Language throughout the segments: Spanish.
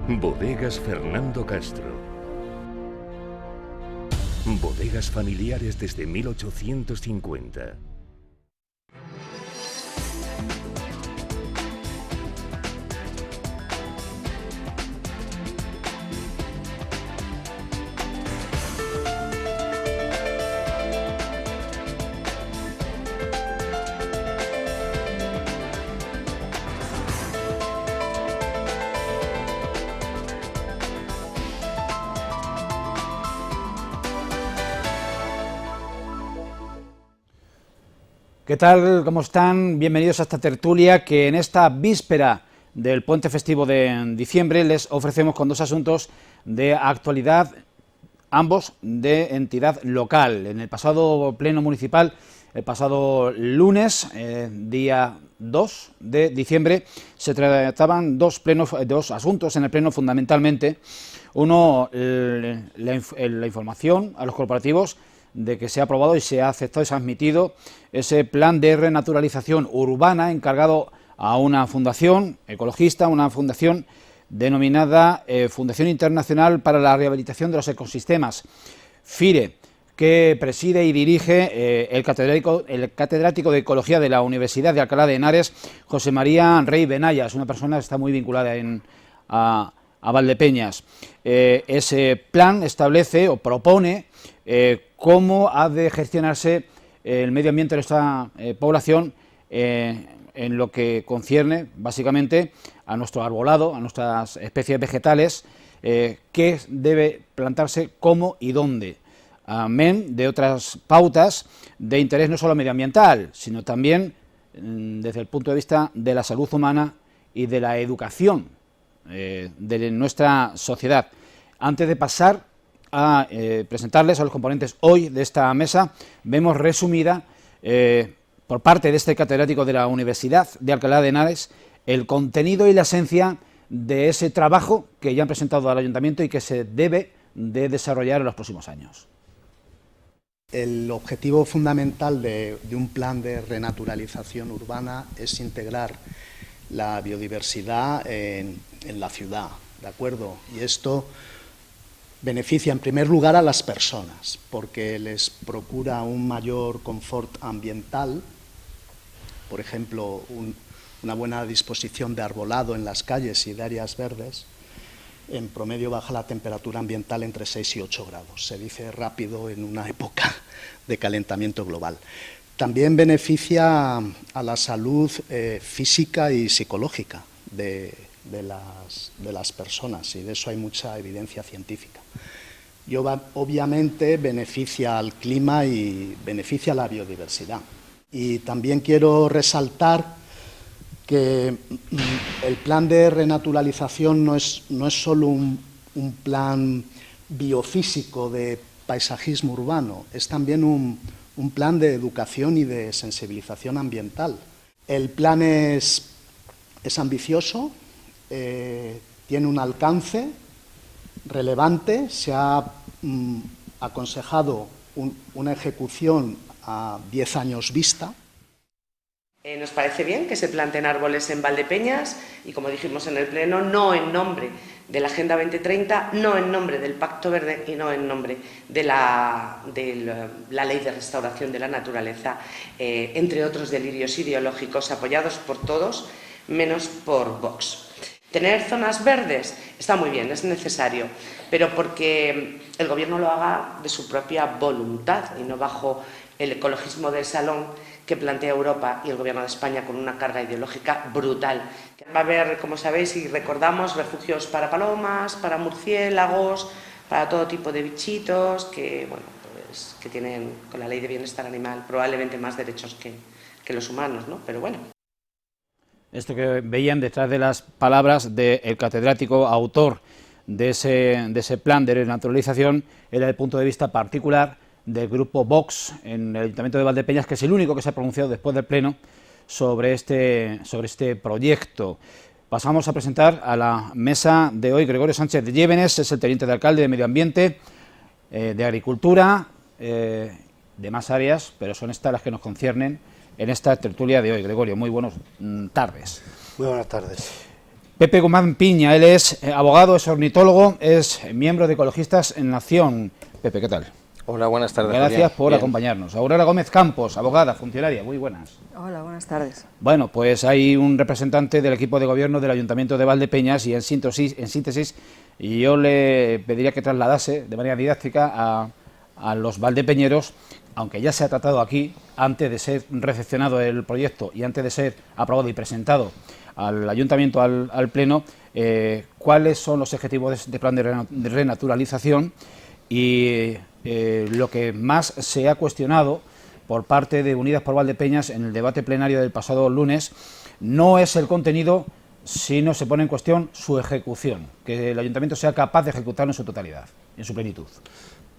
Bodegas Fernando Castro. Bodegas familiares desde 1850. ¿Qué tal? ¿Cómo están? Bienvenidos a esta tertulia que en esta víspera del puente festivo de diciembre les ofrecemos con dos asuntos de actualidad, ambos de entidad local. En el pasado pleno municipal, el pasado lunes, día 2 de diciembre, se trataban dos asuntos en el pleno fundamentalmente. Uno, la información a los corporativos de que se ha aprobado y se ha aceptado y se ha admitido ese plan de renaturalización urbana encargado a una fundación ecologista, una fundación denominada Fundación Internacional para la Rehabilitación de los Ecosistemas, FIRE, que preside y dirige el catedrático de Ecología de la Universidad de Alcalá de Henares, José María Rey Benayas, una persona que está muy vinculada a Valdepeñas. Ese plan establece o propone cómo ha de gestionarse el medio ambiente de nuestra población en lo que concierne básicamente a nuestro arbolado, a nuestras especies vegetales, qué debe plantarse, cómo y dónde, amén de otras pautas de interés no solo medioambiental, sino también desde el punto de vista de la salud humana y de la educación de nuestra sociedad. Antes de pasar a presentarles a los componentes hoy de esta mesa, vemos resumida por parte de este catedrático de la Universidad de Alcalá de Henares el contenido y la esencia de ese trabajo que ya han presentado al Ayuntamiento y que se debe de desarrollar en los próximos años. El objetivo fundamental de un plan de renaturalización urbana es integrar la biodiversidad en la ciudad, ¿de acuerdo? Y esto beneficia en primer lugar a las personas, porque les procura un mayor confort ambiental, por ejemplo, una buena disposición de arbolado en las calles y de áreas verdes. En promedio baja la temperatura ambiental entre 6 y 8 grados, se dice rápido en una época de calentamiento global. También beneficia a la salud física y psicológica de las personas, y de eso hay mucha evidencia científica. Y obviamente beneficia al clima y beneficia a la biodiversidad. Y también quiero resaltar que el plan de renaturalización no es solo un plan biofísico de paisajismo urbano, es también un plan de educación y de sensibilización ambiental. El plan es ambicioso, tiene un alcance relevante, se ha aconsejado una ejecución a 10 años vista. Nos parece bien que se planten árboles en Valdepeñas y, como dijimos en el Pleno, no en nombre de la Agenda 2030, no en nombre del Pacto Verde y no en nombre de la Ley de Restauración de la Naturaleza, entre otros delirios ideológicos apoyados por todos, menos por Vox. Tener zonas verdes está muy bien, es necesario, pero porque el Gobierno lo haga de su propia voluntad y no bajo el ecologismo del salón que plantea Europa y el Gobierno de España con una carga ideológica brutal. Va a haber, como sabéis y recordamos, refugios para palomas, para murciélagos, para todo tipo de bichitos que, bueno, pues, que tienen con la Ley de Bienestar Animal probablemente más derechos que los humanos, ¿no? Pero bueno. Esto que veían detrás de las palabras del catedrático autor de ese plan de renaturalización era el punto de vista particular del grupo Vox en el Ayuntamiento de Valdepeñas, que es el único que se ha pronunciado después del Pleno sobre este proyecto. Pasamos a presentar a la mesa de hoy. Gregorio Sánchez de Llévenes es el teniente de alcalde de Medio Ambiente, de Agricultura, de más áreas, pero son estas las que nos conciernen en esta tertulia de hoy. Gregorio, muy buenas tardes. Muy buenas tardes. Pepe Guzmán Piña, él es abogado, es ornitólogo, es miembro de Ecologistas en Acción. Pepe, ¿qué tal? Hola, buenas tardes. Gracias por acompañarnos. Aurora Gómez Campos, abogada, funcionaria, muy buenas. Hola, buenas tardes. Bueno, pues hay un representante del equipo de gobierno del Ayuntamiento de Valdepeñas y en síntesis, yo le pediría que trasladase de manera didáctica a los valdepeñeros, aunque ya se ha tratado aquí, antes de ser recepcionado el proyecto y antes de ser aprobado y presentado al Ayuntamiento, al Pleno, cuáles son los objetivos de plan de renaturalización y lo que más se ha cuestionado por parte de Unidas por Valdepeñas en el debate plenario del pasado lunes no es el contenido, sino se pone en cuestión su ejecución, que el Ayuntamiento sea capaz de ejecutarlo en su totalidad, en su plenitud.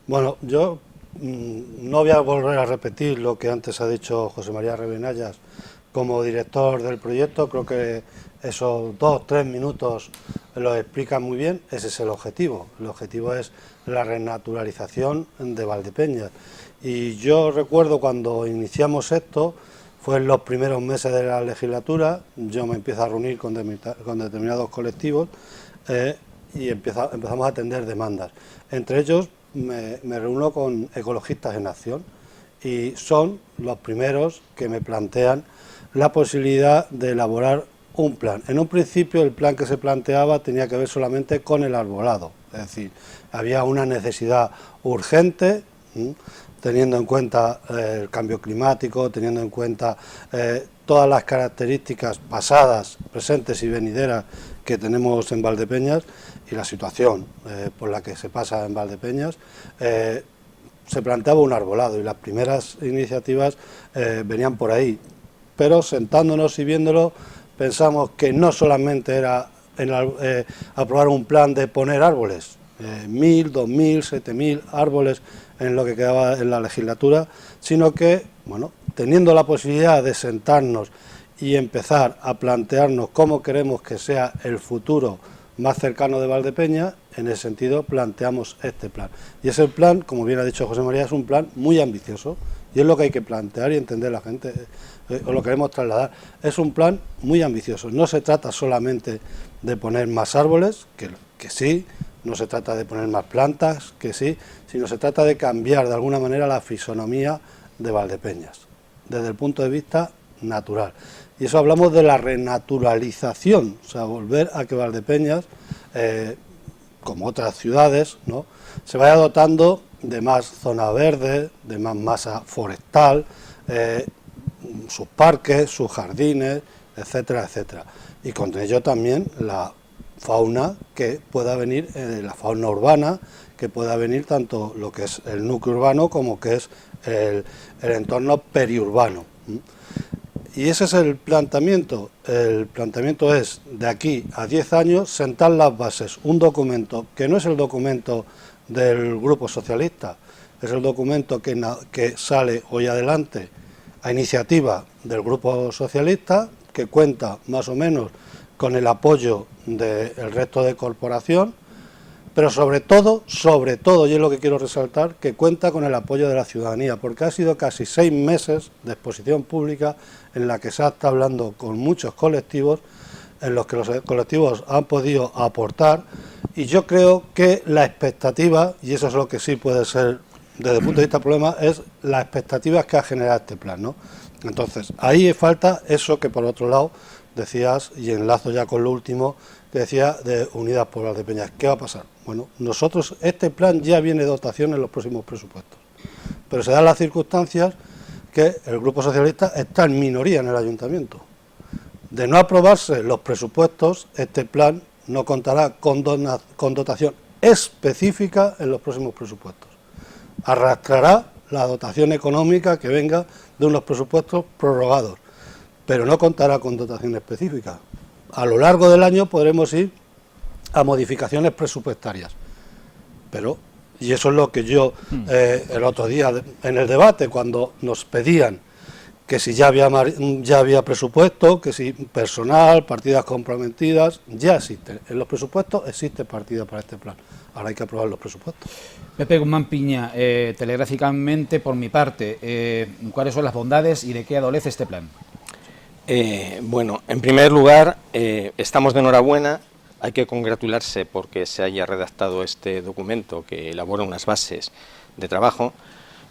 Bueno, yo no voy a volver a repetir lo que antes ha dicho José María Rebenayas como director del proyecto. Creo que esos 2-3 minutos lo explican muy bien. Ese es el objetivo. El objetivo es la renaturalización de Valdepeñas. Y yo recuerdo cuando iniciamos esto, fue en los primeros meses de la legislatura, yo me empiezo a reunir con determinados colectivos y empezamos a atender demandas. Entre ellos me reúno con Ecologistas en Acción y son los primeros que me plantean la posibilidad de elaborar un plan. En un principio el plan que se planteaba tenía que ver solamente con el arbolado, es decir, había una necesidad urgente, teniendo en cuenta el cambio climático, teniendo en cuenta todas las características pasadas, presentes y venideras que tenemos en Valdepeñas y la situación por la que se pasa en Valdepeñas, se planteaba un arbolado y las primeras iniciativas venían por ahí. Pero sentándonos y viéndolo, pensamos que no solamente era aprobar un plan de poner árboles, 1.000, 2.000, 7.000 árboles en lo que quedaba en la legislatura, sino que, bueno, teniendo la posibilidad de sentarnos y empezar a plantearnos cómo queremos que sea el futuro más cercano de Valdepeñas, en ese sentido planteamos este plan. Y ese plan, como bien ha dicho José María, es un plan muy ambicioso y es lo que hay que plantear y entender la gente, o lo queremos trasladar. Es un plan muy ambicioso, no se trata solamente de poner más árboles, que sí, no se trata de poner más plantas, que sí, sino se trata de cambiar de alguna manera la fisonomía de Valdepeñas, desde el punto de vista natural. Y eso hablamos de la renaturalización, o sea, volver a que Valdepeñas, como otras ciudades, ¿no?, se vaya dotando de más zona verde, de más masa forestal, sus parques, sus jardines, etcétera, etcétera. Y con ello también la fauna que pueda venir, la fauna urbana, que pueda venir tanto lo que es el núcleo urbano como que es el entorno periurbano. Y ese es el planteamiento. El planteamiento es, de aquí a 10 años, sentar las bases. Un documento que no es el documento del Grupo Socialista, es el documento que sale hoy adelante a iniciativa del Grupo Socialista, que cuenta más o menos con el apoyo del resto de corporación, pero sobre todo, y es lo que quiero resaltar, que cuenta con el apoyo de la ciudadanía, porque ha sido casi 6 meses de exposición pública en la que se ha estado hablando con muchos colectivos, en los que los colectivos han podido aportar, y yo creo que la expectativa, y eso es lo que sí puede ser desde el punto de vista del problema, es las expectativas que ha generado este plan, ¿no? Entonces, ahí falta eso que por otro lado decías, y enlazo ya con lo último, que decía de Unidas por Valdepeñas. ¿Qué va a pasar? Bueno, nosotros, este plan ya viene de dotación en los próximos presupuestos, pero se dan las circunstancias que el Grupo Socialista está en minoría en el Ayuntamiento. De no aprobarse los presupuestos, este plan no contará con dotación específica en los próximos presupuestos. Arrastrará la dotación económica que venga de unos presupuestos prorrogados, pero no contará con dotación específica. A lo largo del año podremos ir a modificaciones presupuestarias, pero, y eso es lo que yo el otro día en el debate, cuando nos pedían que si ya había presupuesto, que si personal, partidas comprometidas, ya existe. En los presupuestos existe partida para este plan. Ahora hay que aprobar los presupuestos. Pepe Guzmán Piña, telegráficamente por mi parte, ¿cuáles son las bondades y de qué adolece este plan? Bueno, en primer lugar, estamos de enhorabuena. Hay que congratularse porque se haya redactado este documento que elabora unas bases de trabajo.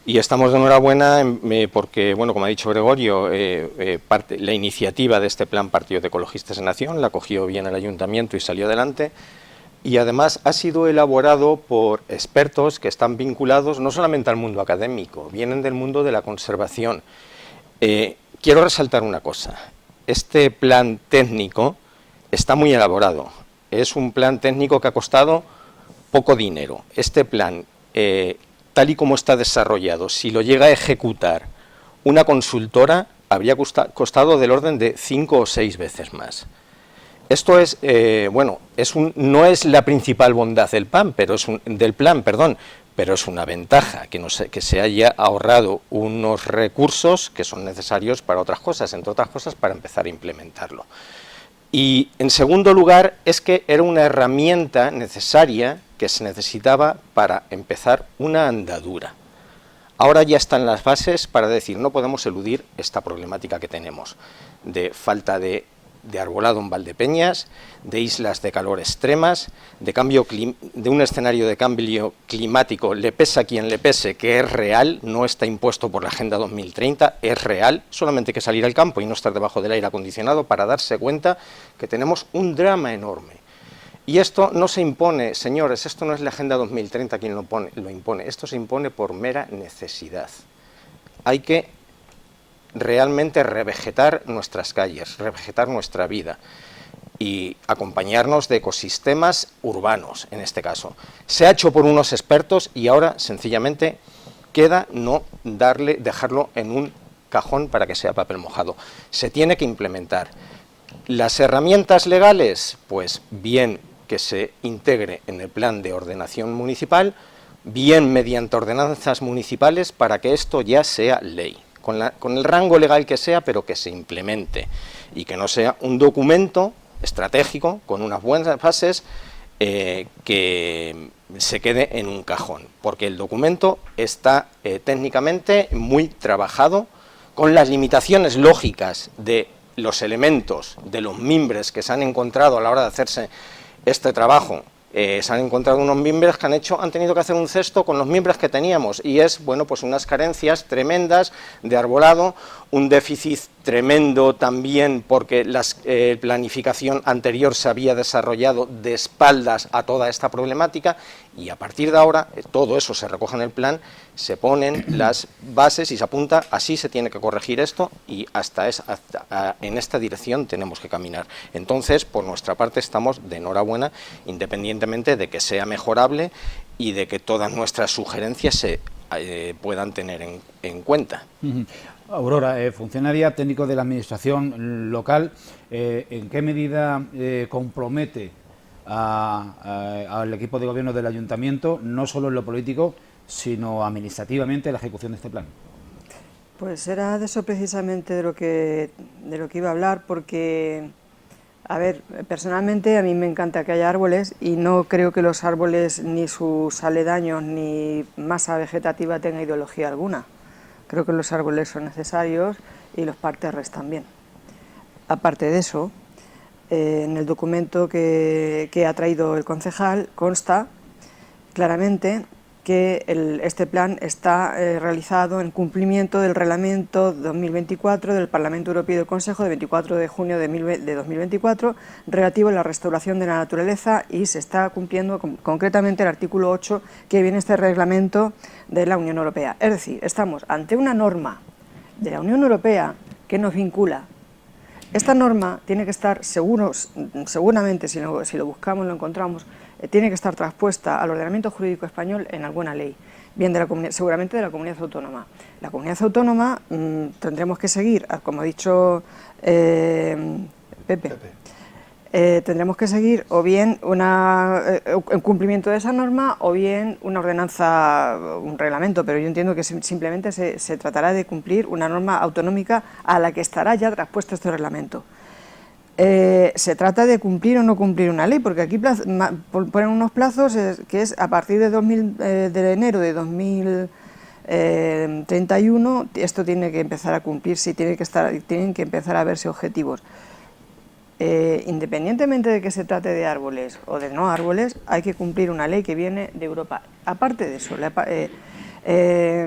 Y estamos de enhorabuena porque, bueno, como ha dicho Gregorio, la iniciativa de este plan partió de Ecologistas en Acción, la cogió bien el Ayuntamiento y salió adelante. Y además ha sido elaborado por expertos que están vinculados no solamente al mundo académico, vienen del mundo de la conservación. Quiero resaltar una cosa, este plan técnico está muy elaborado, es un plan técnico que ha costado poco dinero. Este plan, tal y como está desarrollado, si lo llega a ejecutar una consultora, habría costado del orden de 5 o 6 veces más. Esto es, bueno, no es la principal bondad del plan, pero es una ventaja que se haya ahorrado unos recursos que son necesarios para otras cosas, entre otras cosas para empezar a implementarlo. Y en segundo lugar, es que era una herramienta necesaria que se necesitaba para empezar una andadura. Ahora ya están las bases para decir, no podemos eludir esta problemática que tenemos de falta de arbolado en Valdepeñas, de islas de calor extremas, de un escenario de cambio climático, le pese a quien le pese, que es real, no está impuesto por la Agenda 2030, es real, solamente hay que salir al campo y no estar debajo del aire acondicionado para darse cuenta que tenemos un drama enorme. Y esto no se impone, señores, esto no es la Agenda 2030 quien lo impone, esto se impone por mera necesidad. Hay que realmente revegetar nuestras calles, revegetar nuestra vida y acompañarnos de ecosistemas urbanos, en este caso. Se ha hecho por unos expertos y ahora sencillamente queda no dejarlo en un cajón para que sea papel mojado. Se tiene que implementar. Las herramientas legales, pues bien que se integre en el plan de ordenación municipal, bien mediante ordenanzas municipales para que esto ya sea ley. Con el rango legal que sea, pero que se implemente y que no sea un documento estratégico con unas buenas bases que se quede en un cajón, porque el documento está técnicamente muy trabajado con las limitaciones lógicas de los elementos, de los mimbres que se han encontrado a la hora de hacerse este trabajo. Se han encontrado unos mimbres que han tenido que hacer un cesto con los mimbres que teníamos y es, bueno, pues unas carencias tremendas de arbolado, un déficit tremendo también porque la planificación anterior se había desarrollado de espaldas a toda esta problemática y a partir de ahora todo eso se recoge en el plan, se ponen las bases y se apunta, así se tiene que corregir esto y en esta dirección tenemos que caminar. Entonces, por nuestra parte estamos de enhorabuena, independientemente de que sea mejorable y de que todas nuestras sugerencias se puedan tener en cuenta. Aurora, funcionaria técnico de la Administración local, ¿en qué medida compromete al equipo de gobierno del Ayuntamiento, no solo en lo político, sino administrativamente, la ejecución de este plan? Pues era de eso precisamente de lo que iba a hablar, porque, a ver, personalmente a mí me encanta que haya árboles y no creo que los árboles, ni sus aledaños, ni masa vegetativa tenga ideología alguna. Creo que los árboles son necesarios y los parterres también. Aparte de eso, en el documento que ha traído el concejal consta claramente que este plan está realizado en cumplimiento del Reglamento 2024 del Parlamento Europeo y del Consejo de 24 de junio de 2024 relativo a la restauración de la naturaleza y se está cumpliendo concretamente el artículo 8 que viene este reglamento de la Unión Europea. Es decir, estamos ante una norma de la Unión Europea que nos vincula. Esta norma tiene que estar seguramente, si lo buscamos, lo encontramos, tiene que estar traspuesta al ordenamiento jurídico español en alguna ley, bien seguramente de la comunidad autónoma. La comunidad autónoma tendremos que seguir, como ha dicho Pepe. Tendremos que seguir o bien el cumplimiento de esa norma o bien una ordenanza, un reglamento, pero yo entiendo que simplemente se tratará de cumplir una norma autonómica a la que estará ya traspuesto este reglamento. Se trata de cumplir o no cumplir una ley, porque aquí ponen unos plazos que es a partir de enero de 31, esto tiene que empezar a cumplirse y tienen que empezar a verse objetivos. Independientemente de que se trate de árboles o de no árboles, hay que cumplir una ley que viene de Europa. Aparte de eso,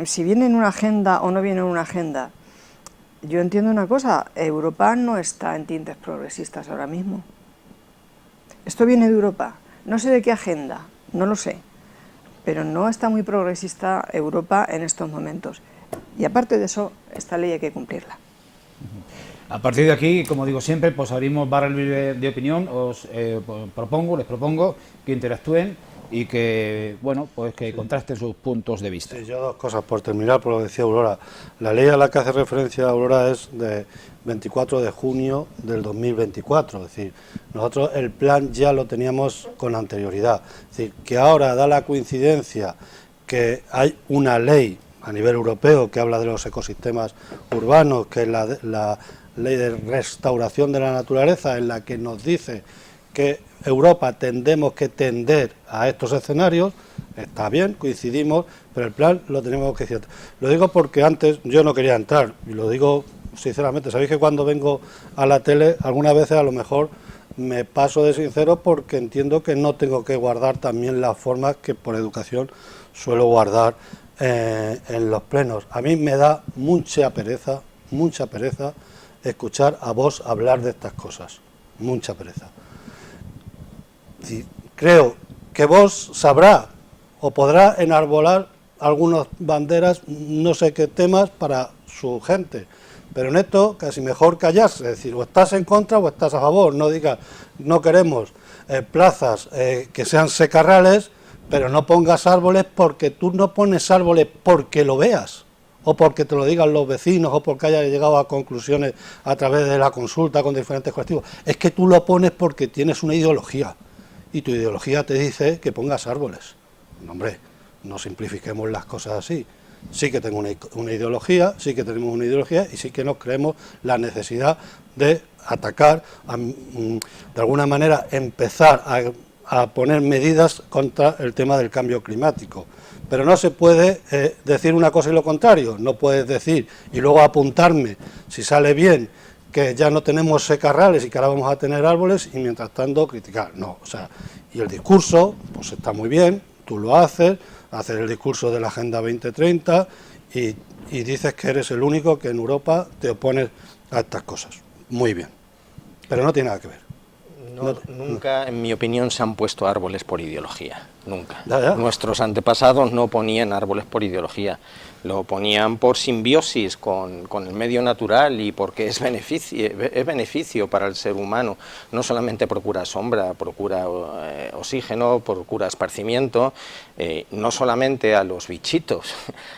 si viene en una agenda o no viene en una agenda, yo entiendo una cosa, Europa no está en tintes progresistas ahora mismo. Esto viene de Europa, no sé de qué agenda, no lo sé, pero no está muy progresista Europa en estos momentos. Y aparte de eso, esta ley hay que cumplirla. A partir de aquí, como digo siempre, pues abrimos barra libre de opinión. Os les propongo que interactúen y que, bueno, pues que contrasten sus puntos de vista. Sí, yo dos cosas por terminar, por lo que decía Aurora. La ley a la que hace referencia Aurora es de 24 de junio del 2024, es decir, nosotros el plan ya lo teníamos con anterioridad. Es decir, que ahora da la coincidencia que hay una ley a nivel europeo que habla de los ecosistemas urbanos, que es la ley de restauración de la naturaleza, en la que nos dice que Europa tendemos que tender a estos escenarios, está bien, coincidimos, pero el plan lo tenemos que decir. Lo digo porque antes yo no quería entrar, y lo digo sinceramente, sabéis que cuando vengo a la tele, algunas veces a lo mejor me paso de sincero porque entiendo que no tengo que guardar también las formas que por educación suelo guardar en los plenos. A mí me da mucha pereza escuchar a vos hablar de estas cosas, mucha pereza. Sí, creo que vos sabrá o podrá enarbolar algunas banderas, no sé qué temas para su gente, pero en esto casi mejor callarse, es decir, o estás en contra o estás a favor, no digas, no queremos plazas que sean secarrales, pero no pongas árboles porque tú no pones árboles porque lo veas, o porque te lo digan los vecinos, o porque hayas llegado a conclusiones a través de la consulta con diferentes colectivos, es que tú lo pones porque tienes una ideología, y tu ideología te dice que pongas árboles. No, hombre, no simplifiquemos las cosas así. Sí que tengo una ideología, sí que tenemos una ideología, y sí que nos creemos la necesidad de atacar, de alguna manera empezar a poner medidas contra el tema del cambio climático. Pero no se puede decir una cosa y lo contrario, no puedes decir y luego apuntarme, si sale bien, que ya no tenemos secarrales y que ahora vamos a tener árboles y mientras tanto criticar, no, o sea, y el discurso, pues está muy bien, tú lo haces el discurso de la Agenda 2030 y dices que eres el único que en Europa te opones a estas cosas, muy bien, pero no tiene nada que ver. Nunca, en mi opinión, se han puesto árboles por ideología, nunca. Ya. Nuestros antepasados no ponían árboles por ideología, lo ponían por simbiosis con el medio natural y porque es beneficio para el ser humano. No solamente procura sombra, procura oxígeno, procura esparcimiento, no solamente a los bichitos,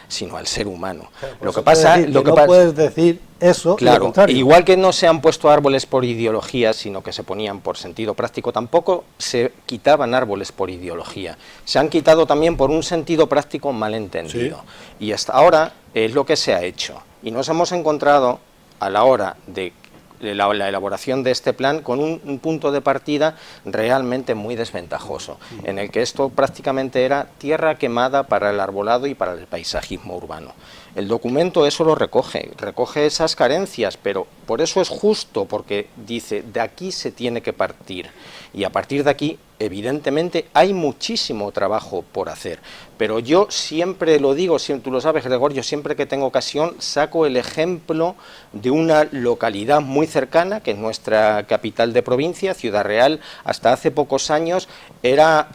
sino al ser humano. Lo que pasa es que no puedes decir eso, claro, igual que no se han puesto árboles por ideología, sino que se ponían por sentido práctico, tampoco se quitaban árboles por ideología. Se han quitado también por un sentido práctico malentendido. Sí. Y hasta ahora es lo que se ha hecho. Y nos hemos encontrado a la hora de la elaboración de este plan con un punto de partida realmente muy desventajoso, en el que esto prácticamente era tierra quemada para el arbolado y para el paisajismo urbano. El documento eso lo recoge esas carencias, pero por eso es justo, porque dice, de aquí se tiene que partir, y a partir de aquí, evidentemente, hay muchísimo trabajo por hacer, pero yo siempre lo digo, tú lo sabes, Gregorio, siempre que tengo ocasión, saco el ejemplo de una localidad muy cercana, que es nuestra capital de provincia, Ciudad Real, hasta hace pocos años era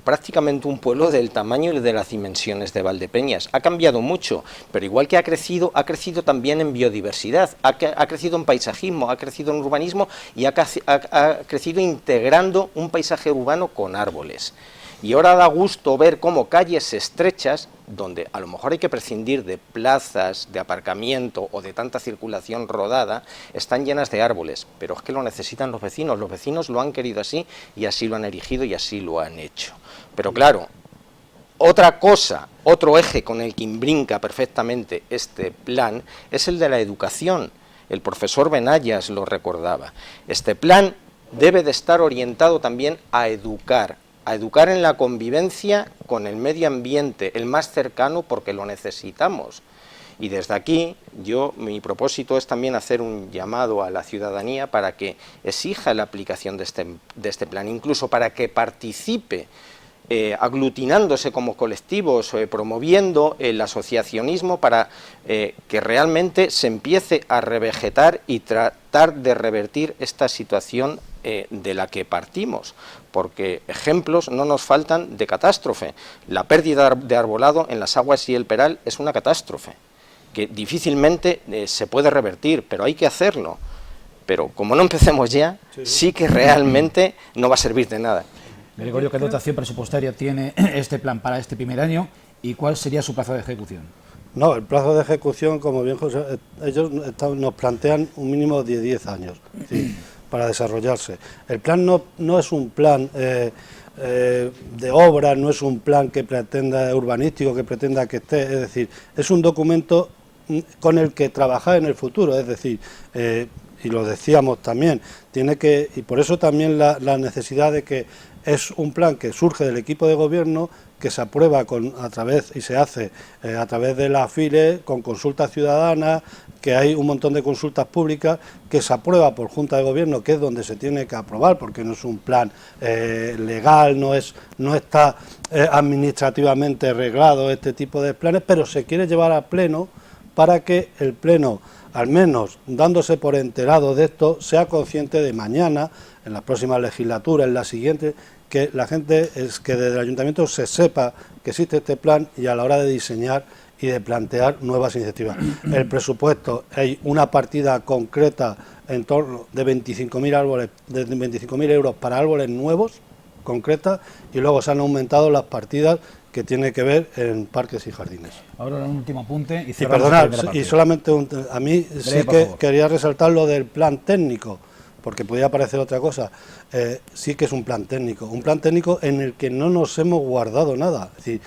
prácticamente un pueblo del tamaño y de las dimensiones de Valdepeñas. Ha cambiado mucho, pero igual que ha crecido también en biodiversidad, ha crecido en paisajismo, ha crecido en urbanismo y ha crecido integrando un paisaje urbano con árboles. Y ahora da gusto ver cómo calles estrechas, donde a lo mejor hay que prescindir de plazas, de aparcamiento o de tanta circulación rodada, están llenas de árboles, pero es que lo necesitan los vecinos lo han querido así y así lo han erigido y así lo han hecho. Pero claro, otra cosa, otro eje con el que imbrinca perfectamente este plan es el de la educación. El profesor Benayas lo recordaba. Este plan debe de estar orientado también a educar a educar en la convivencia con el medio ambiente, el más cercano, porque lo necesitamos. Y desde aquí, mi propósito es también hacer un llamado a la ciudadanía para que exija la aplicación de este plan, incluso para que participe, aglutinándose como colectivos, promoviendo el asociacionismo para que realmente se empiece a revegetar y tratar de revertir esta situación de la que partimos, porque ejemplos no nos faltan de catástrofe. La pérdida de arbolado en las aguas y el Peral es una catástrofe que difícilmente se puede revertir, pero hay que hacerlo. Pero como no empecemos ya, sí que realmente no va a servir de nada. Gregorio, ¿qué dotación presupuestaria tiene este plan para este primer año y cuál sería su plazo de ejecución? No, el plazo de ejecución, como bien José, ellos nos plantean un mínimo de 10 años, ¿sí?, para desarrollarse. El plan no es un plan de obra, no es un plan que pretenda urbanístico, que pretenda que esté, es decir, es un documento con el que trabajar en el futuro, es decir, y lo decíamos también, y por eso también la necesidad de que es un plan que surge del equipo de gobierno, que se aprueba a través de la AFILE, con consultas ciudadanas, que hay un montón de consultas públicas, que se aprueba por Junta de Gobierno, que es donde se tiene que aprobar, porque no es un plan legal, no está administrativamente arreglado este tipo de planes, pero se quiere llevar a pleno para que el pleno, al menos dándose por enterado de esto, sea consciente de mañana, en la próxima legislatura, en la siguiente, que la gente, que desde el ayuntamiento se sepa que existe este plan y a la hora de diseñar y de plantear nuevas iniciativas. El presupuesto, hay una partida concreta en torno de 25.000 árboles, de 25.000 euros para árboles nuevos, concreta, y luego se han aumentado las partidas que tiene que ver en parques y jardines. Ahora un último apunte y perdonad, y solamente a mí sí que quería resaltar lo del plan técnico, porque podía parecer otra cosa. Sí que es un plan técnico en el que no nos hemos guardado nada. Es decir,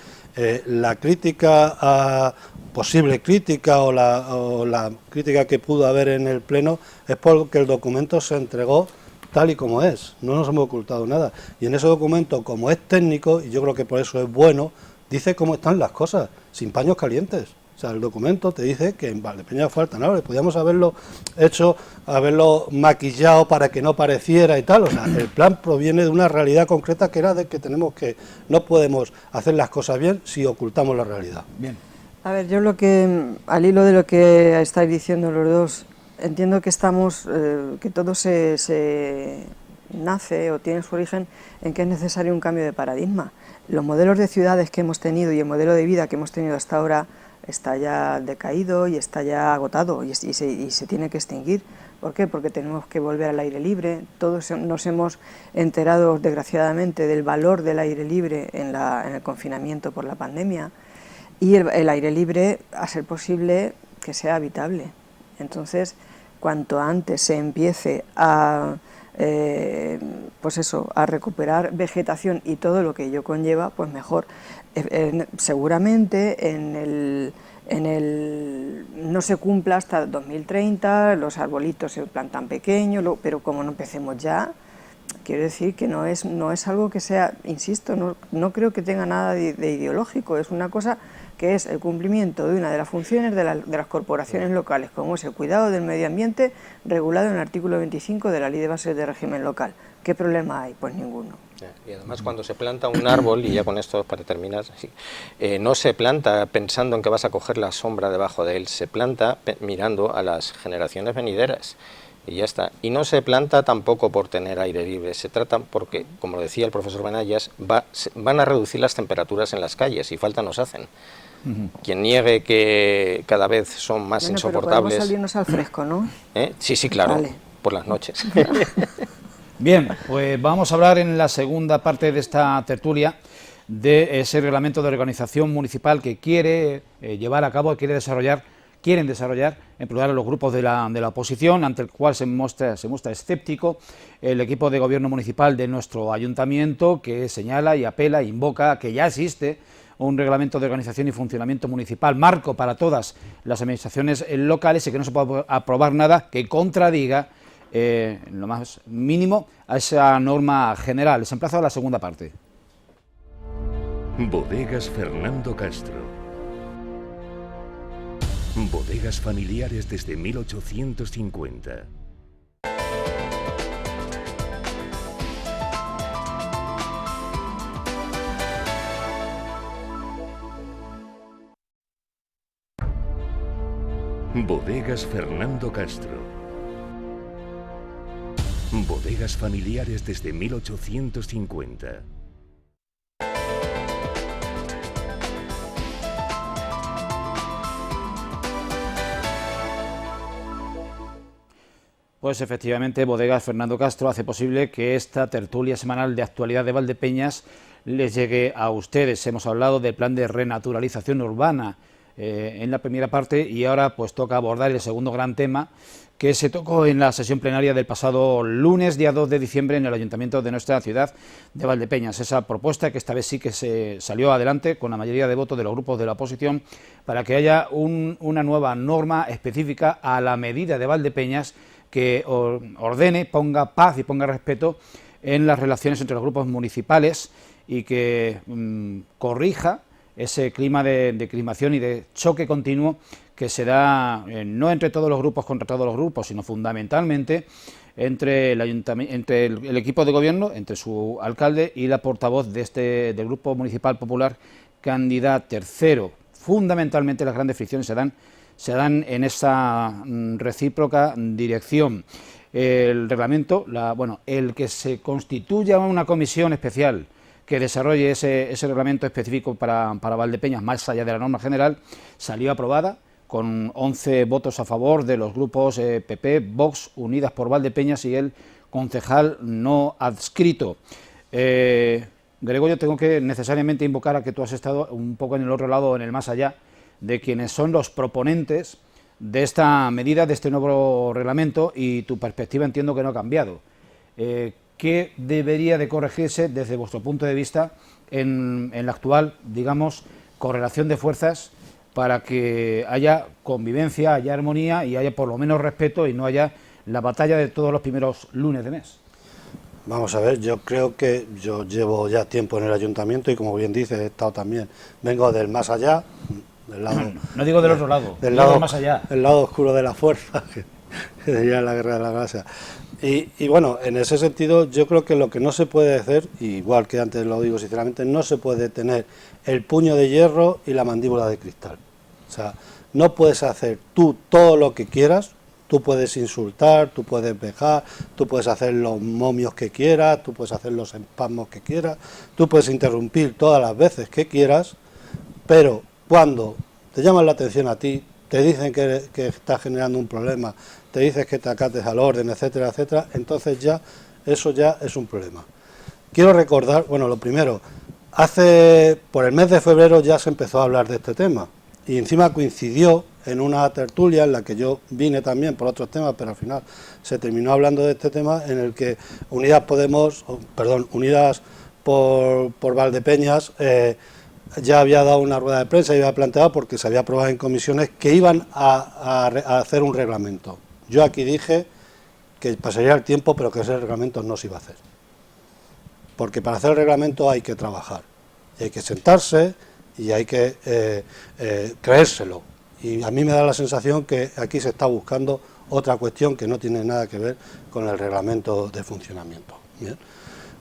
la crítica, posible crítica o la crítica que pudo haber en el Pleno es porque el documento se entregó tal y como es, no nos hemos ocultado nada. Y en ese documento, como es técnico, y yo creo que por eso es bueno, dice cómo están las cosas, sin paños calientes. O sea, el documento te dice que en Valdepeñas faltan árboles, podíamos haberlo hecho, haberlo maquillado para que no pareciera y tal. O sea, el plan proviene de una realidad concreta que era de que no podemos hacer las cosas bien si ocultamos la realidad. Bien. A ver, yo al hilo de lo que estáis diciendo los dos, entiendo que que todo se nace o tiene su origen en que es necesario un cambio de paradigma. Los modelos de ciudades que hemos tenido y el modelo de vida que hemos tenido hasta ahora está ya decaído y está ya agotado y se tiene que extinguir. ¿Por qué? Porque tenemos que volver al aire libre. Todos nos hemos enterado, desgraciadamente, del valor del aire libre en el confinamiento por la pandemia, y el aire libre, a ser posible, que sea habitable. Entonces, cuanto antes se empiece a recuperar vegetación y todo lo que ello conlleva, pues mejor. Seguramente no se cumpla hasta 2030, los arbolitos se plantan pequeños, pero como no empecemos ya, quiero decir que no es algo que sea, insisto, no creo que tenga nada de ideológico, es una cosa que es el cumplimiento de una de las funciones de las corporaciones locales, como es el cuidado del medio ambiente, regulado en el artículo 25 de la Ley de Bases de Régimen Local. ¿Qué problema hay? Pues ninguno. Y además, cuando se planta un árbol, y ya con esto para terminar, no se planta pensando en que vas a coger la sombra debajo de él, se planta mirando a las generaciones venideras. Y ya está. Y no se planta tampoco por tener aire libre, se trata porque, como decía el profesor Benayas, van a reducir las temperaturas en las calles y falta nos hacen. Quien niegue que cada vez son más insoportables... Pero podemos salirnos al fresco, ¿no? Sí, claro, vale. Por las noches. Bien, pues vamos a hablar en la segunda parte de esta tertulia de ese reglamento de organización municipal que quiere llevar a cabo, quieren desarrollar, en plural los grupos de la oposición, ante el cual se muestra escéptico el equipo de gobierno municipal de nuestro ayuntamiento, que señala y apela e invoca que ya existe un reglamento de organización y funcionamiento municipal, marco para todas las administraciones locales, y que no se puede aprobar nada que contradiga en lo más mínimo a esa norma general. Les emplazo a la segunda parte. Bodegas Fernando Castro. Bodegas familiares desde 1850. Bodegas Fernando Castro. Bodegas familiares desde 1850. Pues efectivamente, Bodegas Fernando Castro hace posible que esta tertulia semanal de actualidad de Valdepeñas les llegue a ustedes. Hemos hablado del plan de renaturalización urbana en la primera parte y ahora pues toca abordar el segundo gran tema que se tocó en la sesión plenaria del pasado lunes, día 2 de diciembre, en el Ayuntamiento de nuestra ciudad de Valdepeñas. Esa propuesta que esta vez sí que se salió adelante con la mayoría de votos de los grupos de la oposición para que haya una nueva norma específica a la medida de Valdepeñas que ordene, ponga paz y ponga respeto en las relaciones entre los grupos municipales y que corrija ese clima de crispación y de choque continuo que se da no entre todos los grupos contra todos los grupos, sino fundamentalmente entre el equipo de gobierno, entre su alcalde y la portavoz del Grupo Municipal Popular, Cándida Tercero. Fundamentalmente las grandes fricciones se dan en esa recíproca dirección. El reglamento, el que se constituya una comisión especial que desarrolle ese reglamento específico para Valdepeñas, más allá de la norma general, salió aprobada con 11 votos a favor de los grupos PP, Vox, Unidas por Valdepeñas y el concejal no adscrito. Gregorio, tengo que necesariamente invocar a que tú has estado un poco en el otro lado, en el más allá, de quienes son los proponentes de esta medida, de este nuevo reglamento, y tu perspectiva entiendo que no ha cambiado. ¿Qué debería de corregirse desde vuestro punto de vista en la actual, digamos, correlación de fuerzas para que haya convivencia, haya armonía y haya por lo menos respeto y no haya la batalla de todos los primeros lunes de mes? Vamos a ver, yo creo que yo llevo ya tiempo en el ayuntamiento y, como bien dices, he estado también, vengo del más allá, del lado... No digo del otro lado, del lado más allá. El lado oscuro de la fuerza, que sería la guerra de la galaxia. Y bueno, en ese sentido yo creo que lo que no se puede hacer, igual que antes lo digo sinceramente, no se puede tener el puño de hierro y la mandíbula de cristal. O sea, no puedes hacer tú todo lo que quieras, tú puedes insultar, tú puedes vejar, tú puedes hacer los momios que quieras, tú puedes hacer los espasmos que quieras, tú puedes interrumpir todas las veces que quieras, pero cuando te llaman la atención a ti, te dicen que estás generando un problema, te dices que te acates al orden, etcétera, etcétera, entonces ya eso ya es un problema. Quiero recordar, bueno, lo primero, por el mes de febrero ya se empezó a hablar de este tema y encima coincidió en una tertulia en la que yo vine también por otros temas, pero al final se terminó hablando de este tema, en el que Unidas por Valdepeñas ya había dado una rueda de prensa y había planteado, porque se había aprobado en comisiones, que iban a hacer un reglamento. Yo aquí dije que pasaría el tiempo, pero que ese reglamento no se iba a hacer. Porque para hacer el reglamento hay que trabajar, y hay que sentarse y hay que creérselo. Y a mí me da la sensación que aquí se está buscando otra cuestión que no tiene nada que ver con el reglamento de funcionamiento. ¿Bien?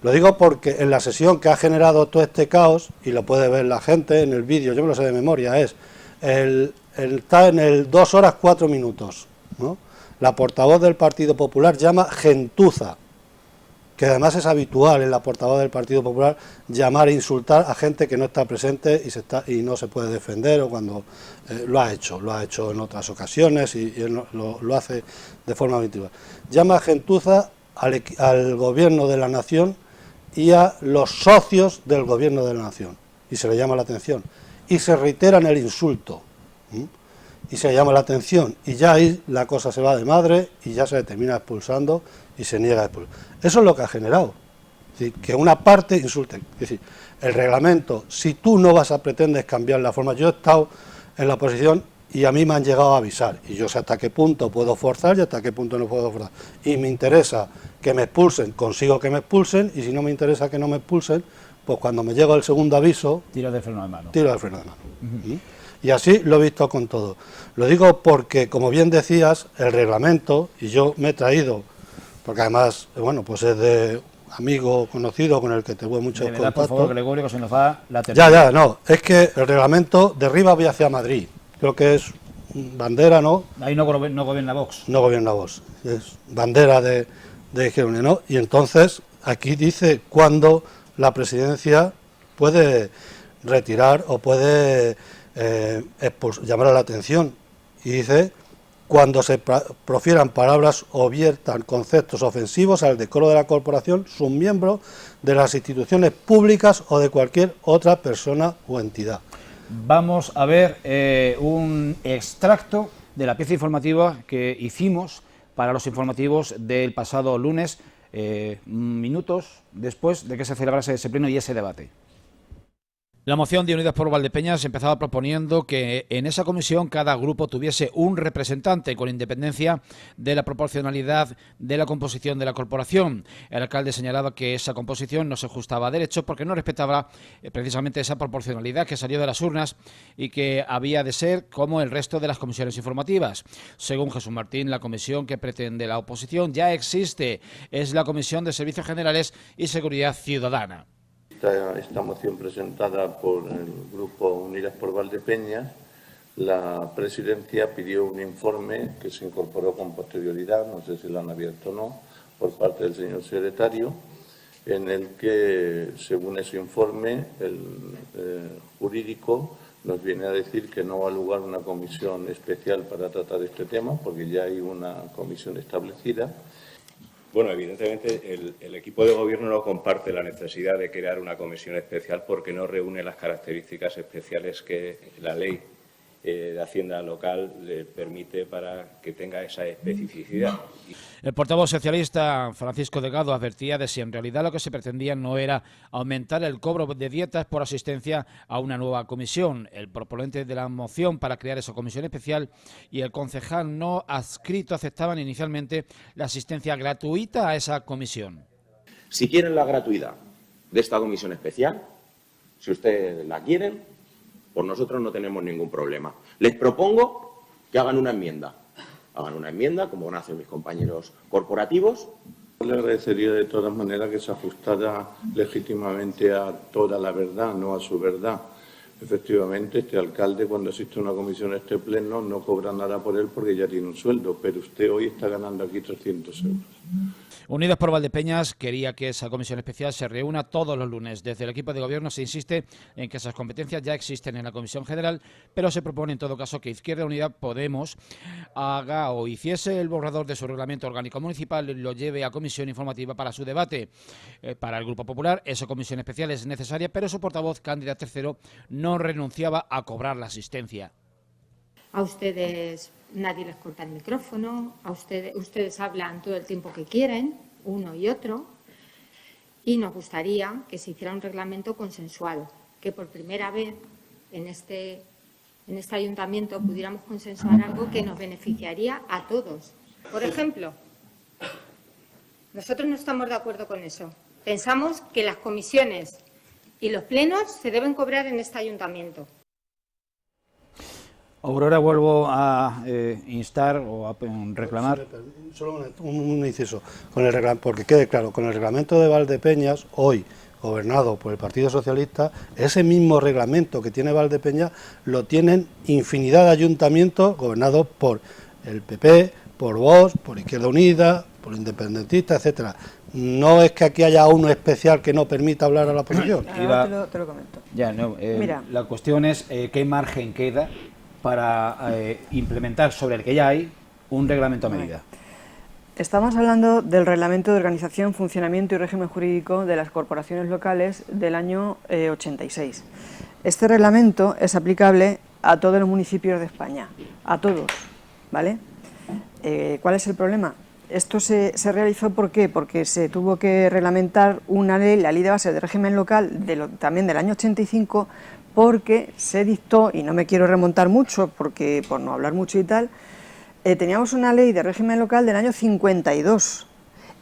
Lo digo porque en la sesión que ha generado todo este caos, y lo puede ver la gente en el vídeo, yo me lo sé de memoria, está en el 2 horas 4 minutos, ¿no? La portavoz del Partido Popular llama gentuza, que además es habitual en la portavoz del Partido Popular llamar e insultar a gente que no está presente y no se puede defender, o cuando lo ha hecho en otras ocasiones y él lo hace de forma habitual. Llama gentuza al Gobierno de la Nación y a los socios del Gobierno de la Nación, y se le llama la atención, y se reitera en el insulto, y se le llama la atención, y ya ahí la cosa se va de madre, y ya se le termina expulsando, y se niega a expulsar. Eso es lo que ha generado, es decir, que una parte insulte. Es decir, el reglamento, si tú no pretendes cambiar la forma, yo he estado en la oposición y a mí me han llegado a avisar, y yo sé hasta qué punto puedo forzar y hasta qué punto no puedo forzar. Y me interesa que me expulsen, consigo que me expulsen, y si no me interesa que no me expulsen, pues cuando me llega el segundo aviso... Tiro de freno de mano. Tiro de freno de mano. Y así lo he visto con todo. Lo digo porque, como bien decías, el reglamento, y yo me he traído, porque además, bueno, pues es de amigo conocido con el que tengo muchos contactos. Por favor, Gregorio, que se nos va la tercera. Ya, no, es que el reglamento de Rivas voy hacia Madrid. Creo que es bandera, ¿no? Ahí no gobierna Vox. No gobierna Vox, es bandera de Izquierda Unida, ¿no? Y entonces aquí dice cuándo la presidencia puede retirar o puede llamar a la atención. Y dice, cuando se profieran palabras o viertan conceptos ofensivos al decoro de la corporación, sus miembros, de las instituciones públicas o de cualquier otra persona o entidad. Vamos a ver un extracto de la pieza informativa que hicimos para los informativos del pasado lunes, minutos después de que se celebrase ese pleno y ese debate. La moción de Unidas por Valdepeñas empezaba proponiendo que en esa comisión cada grupo tuviese un representante con independencia de la proporcionalidad de la composición de la corporación. El alcalde señalaba que esa composición no se ajustaba a derecho porque no respetaba precisamente esa proporcionalidad que salió de las urnas y que había de ser como el resto de las comisiones informativas. Según Jesús Martín, la comisión que pretende la oposición ya existe, es la Comisión de Servicios Generales y Seguridad Ciudadana. Esta moción presentada por el Grupo Unidas por Valdepeñas, la presidencia pidió un informe que se incorporó con posterioridad, no sé si lo han abierto o no, por parte del señor secretario, en el que, según ese informe, el jurídico nos viene a decir que no va a lugar una comisión especial para tratar este tema, porque ya hay una comisión establecida. Bueno, evidentemente el equipo de gobierno no comparte la necesidad de crear una comisión especial porque no reúne las características especiales que la ley de Hacienda local le permite para que tenga esa especificidad. El portavoz socialista Francisco Delgado advertía de si en realidad lo que se pretendía no era aumentar el cobro de dietas por asistencia a una nueva comisión. El proponente de la moción para crear esa comisión especial y el concejal no adscrito aceptaban inicialmente la asistencia gratuita a esa comisión. Si quieren la gratuidad de esta comisión especial, si ustedes la quieren, por nosotros no tenemos ningún problema. Les propongo que hagan una enmienda. Hagan una enmienda, como van a hacer mis compañeros corporativos. Le agradecería de todas maneras que se ajustara legítimamente a toda la verdad, no a su verdad. Efectivamente, este alcalde, cuando asiste a una comisión a este pleno, no cobra nada por él porque ya tiene un sueldo, pero usted hoy está ganando aquí 300 euros. Unidas por Valdepeñas quería que esa comisión especial se reúna todos los lunes. Desde el equipo de gobierno se insiste en que esas competencias ya existen en la Comisión General, pero se propone en todo caso que Izquierda Unida, Podemos, haga o hiciese el borrador de su reglamento orgánico municipal y lo lleve a comisión informativa para su debate. Para el Grupo Popular, esa comisión especial es necesaria, pero su portavoz, Cándida Tercero, no renunciaba a cobrar la asistencia. A ustedes nadie les corta el micrófono, a ustedes hablan todo el tiempo que quieren, uno y otro, y nos gustaría que se hiciera un reglamento consensuado, que por primera vez en este ayuntamiento pudiéramos consensuar algo que nos beneficiaría a todos. Por ejemplo, nosotros no estamos de acuerdo con eso. Pensamos que las comisiones y los plenos se deben cobrar en este ayuntamiento. Aurora, vuelvo a instar o a reclamar. Solo un inciso, porque quede claro, con el reglamento de Valdepeñas, hoy gobernado por el Partido Socialista, ese mismo reglamento que tiene Valdepeñas lo tienen infinidad de ayuntamientos gobernados por el PP, por Vox, por Izquierda Unida, por independentistas, etcétera. No es que aquí haya uno especial que no permita hablar a la oposición. Te lo comento. Ya, no, Mira. La cuestión es qué margen queda para implementar sobre el que ya hay un reglamento a medida. Estamos hablando del Reglamento de Organización, Funcionamiento y Régimen Jurídico de las Corporaciones Locales del año 86. Este reglamento es aplicable a todos los municipios de España, a todos, ¿vale? ¿Cuál es el problema? Esto se realizó, ¿por qué? Porque se tuvo que reglamentar una ley, la Ley de Bases de Régimen Local, también del año 85, porque se dictó, y no me quiero remontar mucho, porque por no hablar mucho y tal, teníamos una ley de régimen local del año 52,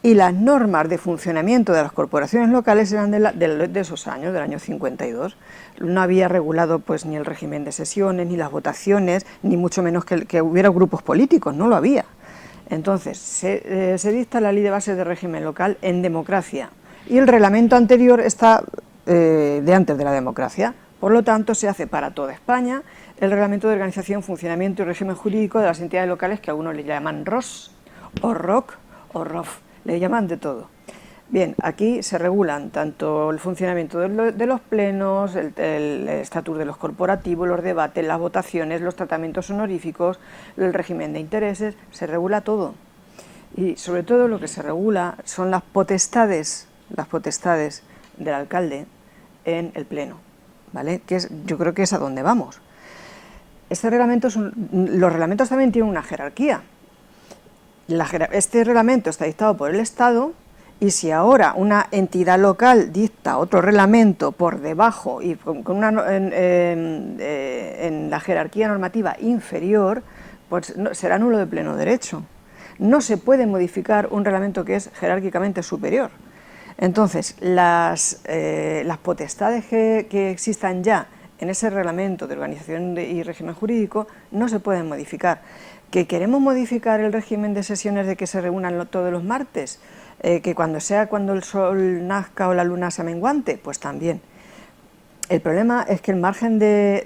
y las normas de funcionamiento de las corporaciones locales eran de esos años, del año 52. No había regulado pues ni el régimen de sesiones, ni las votaciones, ni mucho menos que hubiera grupos políticos, no lo había. Entonces, se dicta la ley de bases de régimen local en democracia, y el reglamento anterior está de antes de la democracia. Por lo tanto, se hace para toda España el reglamento de organización, funcionamiento y régimen jurídico de las entidades locales, que algunos le llaman ROS, o ROC, o ROF, le llaman de todo. Bien, aquí se regulan tanto el funcionamiento de los plenos, el estatuto de los corporativos, los debates, las votaciones, los tratamientos honoríficos, el régimen de intereses, se regula todo. Y sobre todo lo que se regula son las potestades del alcalde en el pleno, ¿vale? Yo creo que es a donde vamos. Los reglamentos también tienen una jerarquía. Este reglamento está dictado por el Estado, y si ahora una entidad local dicta otro reglamento por debajo y en la jerarquía normativa inferior, pues será nulo de pleno derecho. No se puede modificar un reglamento que es jerárquicamente superior. Entonces, las potestades que existan ya en ese reglamento de organización y régimen jurídico no se pueden modificar. ¿Que queremos modificar el régimen de sesiones de que se reúnan todos los martes? Que cuando el sol nazca o la luna sea menguante, pues también. El problema es que el margen de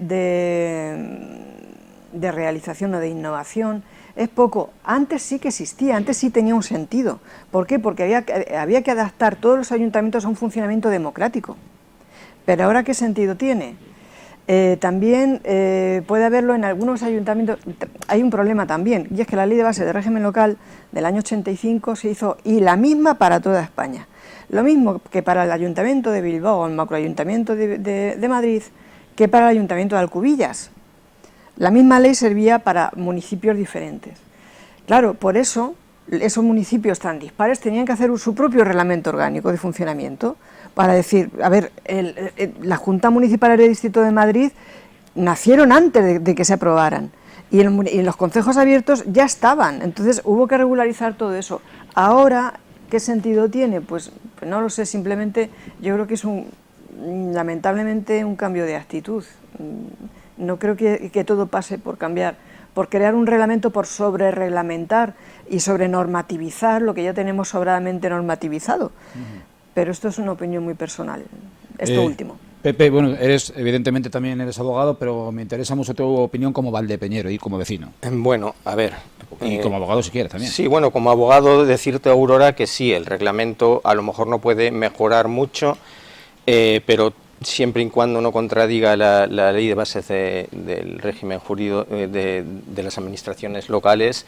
realización o de innovación es poco. Antes sí que existía, antes sí tenía un sentido. ¿Por qué? Porque había que adaptar todos los ayuntamientos a un funcionamiento democrático. Pero ahora, ¿qué sentido tiene? También puede haberlo en algunos ayuntamientos. Hay un problema también, y es que la ley de base de régimen local del año 85 se hizo, y la misma para toda España. Lo mismo que para el ayuntamiento de Bilbao o el macroayuntamiento de Madrid, que para el ayuntamiento de Alcubillas. La misma ley servía para municipios diferentes. Claro, por eso esos municipios tan dispares tenían que hacer su propio reglamento orgánico de funcionamiento, para decir, a ver, la Junta Municipal del Distrito de Madrid nacieron antes de que se aprobaran, y los concejos abiertos ya estaban, entonces hubo que regularizar todo eso. Ahora, ¿qué sentido tiene? Pues no lo sé, simplemente yo creo que es lamentablemente un cambio de actitud. No creo que todo pase por cambiar, por crear un reglamento, por sobre-reglamentar y sobre-normativizar lo que ya tenemos sobradamente normativizado. Pero esto es una opinión muy personal, esto último. Pepe, bueno, evidentemente también eres abogado, pero me interesa mucho tu opinión como valdepeñero y como vecino. Bueno, a ver... Y como abogado si quieres también. Sí, bueno, como abogado decirte, Aurora, que sí, el reglamento a lo mejor no puede mejorar mucho, pero siempre y cuando no contradiga la ley de bases del régimen jurídico de las administraciones locales,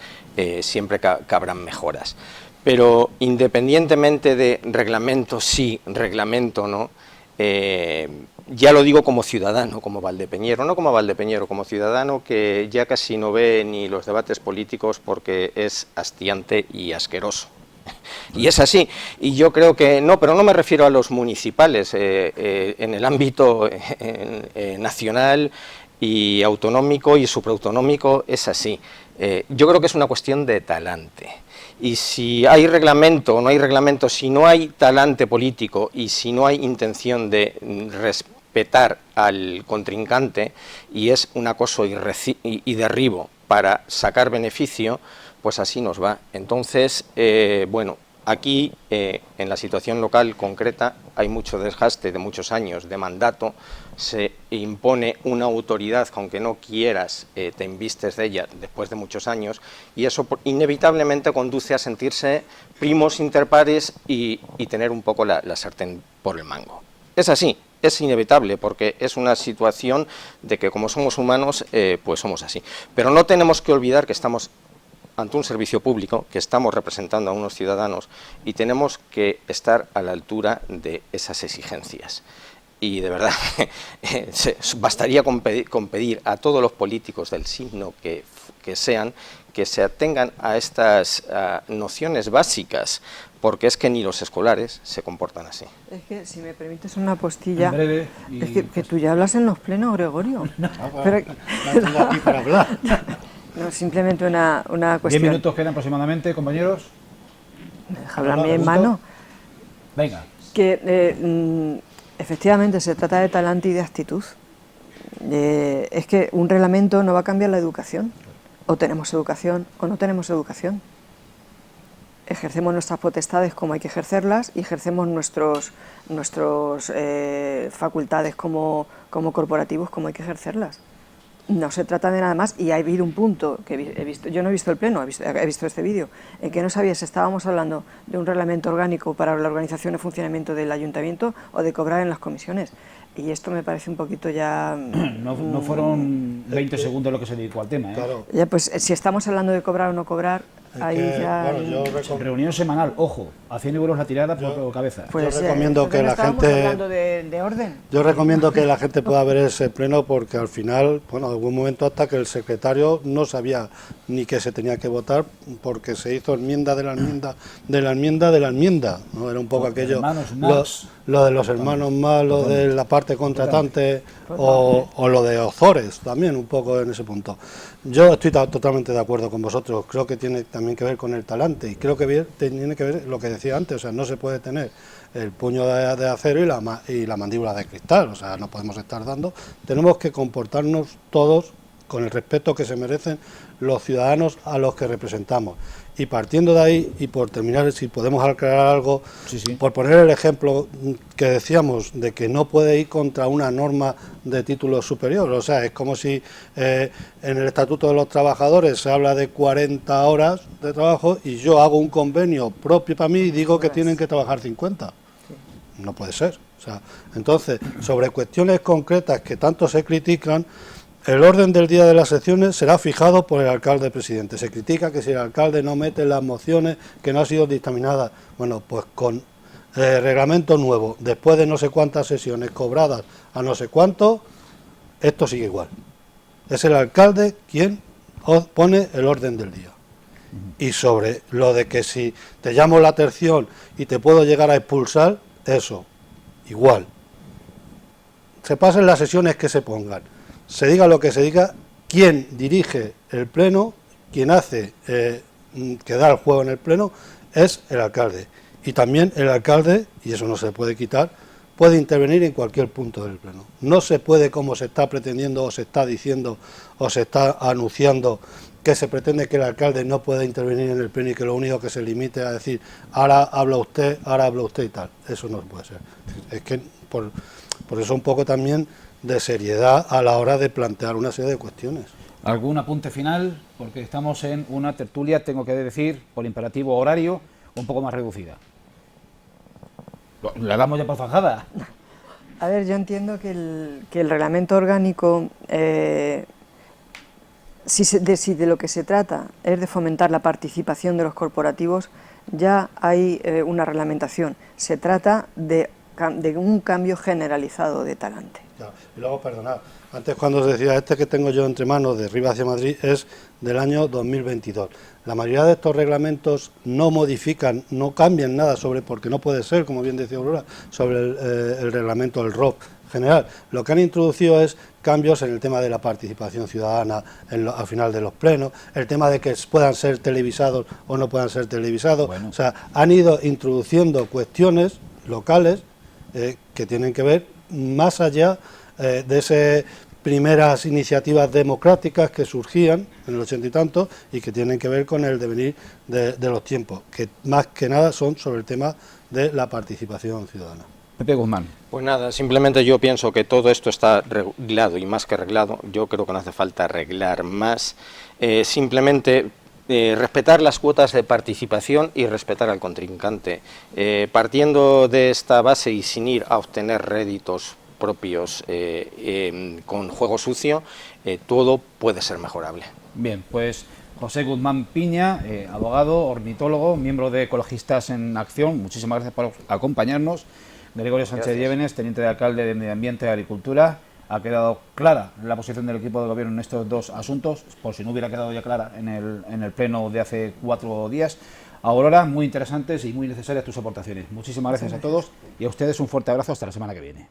siempre cabrán mejoras. Pero independientemente de reglamento sí, reglamento no, ya lo digo como ciudadano, como valdepeñero, no como valdepeñero, como ciudadano que ya casi no ve ni los debates políticos porque es hastiante y asqueroso. Y es así, y yo creo que no, pero no me refiero a los municipales, en el ámbito nacional y autonómico y supraautonómico es así. Yo creo que es una cuestión de talante. Y si hay reglamento o no hay reglamento, si no hay talante político y si no hay intención de respetar al contrincante y es un acoso y derribo para sacar beneficio, pues así nos va. Entonces, bueno, aquí en la situación local concreta hay mucho desgaste de muchos años de mandato, se impone una autoridad que aunque no quieras te embistes de ella después de muchos años y eso inevitablemente conduce a sentirse primos inter pares y tener un poco la sartén por el mango. Es así, es inevitable porque es una situación de que como somos humanos pues somos así. Pero no tenemos que olvidar que estamos ante un servicio público, que estamos representando a unos ciudadanos y tenemos que estar a la altura de esas exigencias. Y de verdad, bastaría con pedir a todos los políticos del signo que sean que se atengan a estas nociones básicas, porque es que ni los escolares se comportan así. Es que, si me permites una postilla, En breve, es que tú ya hablas en los plenos, Gregorio. No, Pero, tengo aquí para hablar. no, simplemente una 10 cuestión. minutos quedan aproximadamente, compañeros. ¿Me deja hablar mi hermano? Venga. Que efectivamente se trata de talante y de actitud. Es que un reglamento no va a cambiar la educación. O tenemos educación o no tenemos educación. Ejercemos nuestras potestades como hay que ejercerlas y ejercemos nuestras facultades como corporativos como hay que ejercerlas. No se trata de nada más, y ha habido un punto que he visto, yo no he visto el pleno, he visto este vídeo, en que no sabía si estábamos hablando de un reglamento orgánico para la organización y funcionamiento del ayuntamiento o de cobrar en las comisiones. Y esto me parece un poquito ya... No fueron 20 segundos lo que se dedicó al tema, ¿eh? Claro. Ya, pues si estamos hablando de cobrar o no cobrar, ahí ya... Bueno, Reunión semanal, ojo, a 100 euros la tirada por cabeza. Pues, yo recomiendo que la estábamos gente... hablando de orden. Yo recomiendo que la gente pueda ver ese pleno, porque al final, bueno, en algún momento hasta que el secretario no sabía ni que se tenía que votar, porque se hizo enmienda de la enmienda, de la enmienda, de la enmienda, ¿no? Era un poco aquello, lo de los hermanos más, lo de la parte contratante o lo de Ozores también, un poco en ese punto. Yo estoy totalmente de acuerdo con vosotros, creo que tiene también que ver con el talante, y creo que tiene que ver lo que decía antes, o sea, no se puede tener el puño de acero y la mandíbula de cristal, o sea, no podemos estar dando, tenemos que comportarnos todos con el respeto que se merecen los ciudadanos a los que representamos. Y partiendo de ahí, y por terminar, si podemos aclarar algo, por poner el ejemplo que decíamos de que no puede ir contra una norma de título superior, o sea, es como si en el Estatuto de los Trabajadores se habla de 40 horas de trabajo y yo hago un convenio propio para mí y digo que tienen que trabajar 50. No puede ser. O sea, entonces, sobre cuestiones concretas que tanto se critican, el orden del día de las sesiones será fijado por el alcalde presidente. Se critica que si el alcalde no mete las mociones que no han sido dictaminadas, bueno, pues con reglamento nuevo, después de no sé cuántas sesiones cobradas a no sé cuánto, esto sigue igual. Es el alcalde quien pone el orden del día. Y sobre lo de que si te llamo la atención y te puedo llegar a expulsar, eso, igual. Se pasen las sesiones que se pongan. Se diga lo que se diga, quien dirige el pleno, quien hace que da el juego en el pleno, es el alcalde. Y también el alcalde, y eso no se puede quitar, puede intervenir en cualquier punto del pleno. No se puede, como se está pretendiendo o se está diciendo o se está anunciando, que se pretende que el alcalde no pueda intervenir en el pleno y que lo único que se limite a decir ahora habla usted y tal. Eso no puede ser. Es que por eso un poco también de seriedad a la hora de plantear una serie de cuestiones. ¿Algún apunte final? Porque estamos en una tertulia, tengo que decir, por imperativo horario, un poco más reducida. ¿La damos ya por zanjada? A ver, yo entiendo que el reglamento orgánico, si de lo que se trata es de fomentar la participación de los corporativos, ya hay una reglamentación. Se trata de un cambio generalizado de talante. Y luego, perdonad, antes cuando os decía que tengo yo entre manos de Rivas hacia Madrid es del año 2022. La mayoría de estos reglamentos no modifican, no cambian nada porque no puede ser, como bien decía Aurora, sobre el reglamento del ROP general. Lo que han introducido es cambios en el tema de la participación ciudadana al final de los plenos, el tema de que puedan ser televisados o no puedan ser televisados. Bueno. O sea, han ido introduciendo cuestiones locales que tienen que ver más allá de esas primeras iniciativas democráticas que surgían en el 80 y tanto y que tienen que ver con el devenir de los tiempos, que más que nada son sobre el tema de la participación ciudadana. Pepe Guzmán. Pues nada, simplemente yo pienso que todo esto está reglado y más que arreglado, yo creo que no hace falta arreglar más, simplemente respetar las cuotas de participación y respetar al contrincante. Partiendo de esta base y sin ir a obtener réditos propios con juego sucio, todo puede ser mejorable. Bien, pues José Guzmán Piña, abogado, ornitólogo, miembro de Ecologistas en Acción, muchísimas gracias por acompañarnos. Gregorio Sánchez Llévenes, teniente de alcalde de Medio Ambiente y Agricultura, ha quedado clara la posición del equipo de gobierno en estos dos asuntos, por si no hubiera quedado ya clara en el pleno de hace 4 días. Aurora, muy interesantes y muy necesarias tus aportaciones. Muchísimas gracias a todos y a ustedes un fuerte abrazo hasta la semana que viene.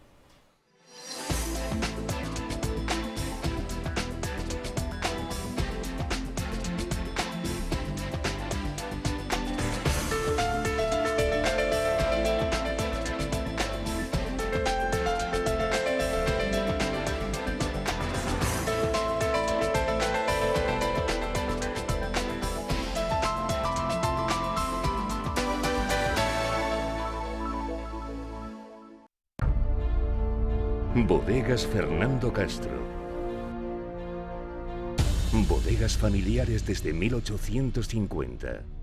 Bodegas Fernando Castro. Bodegas familiares desde 1850.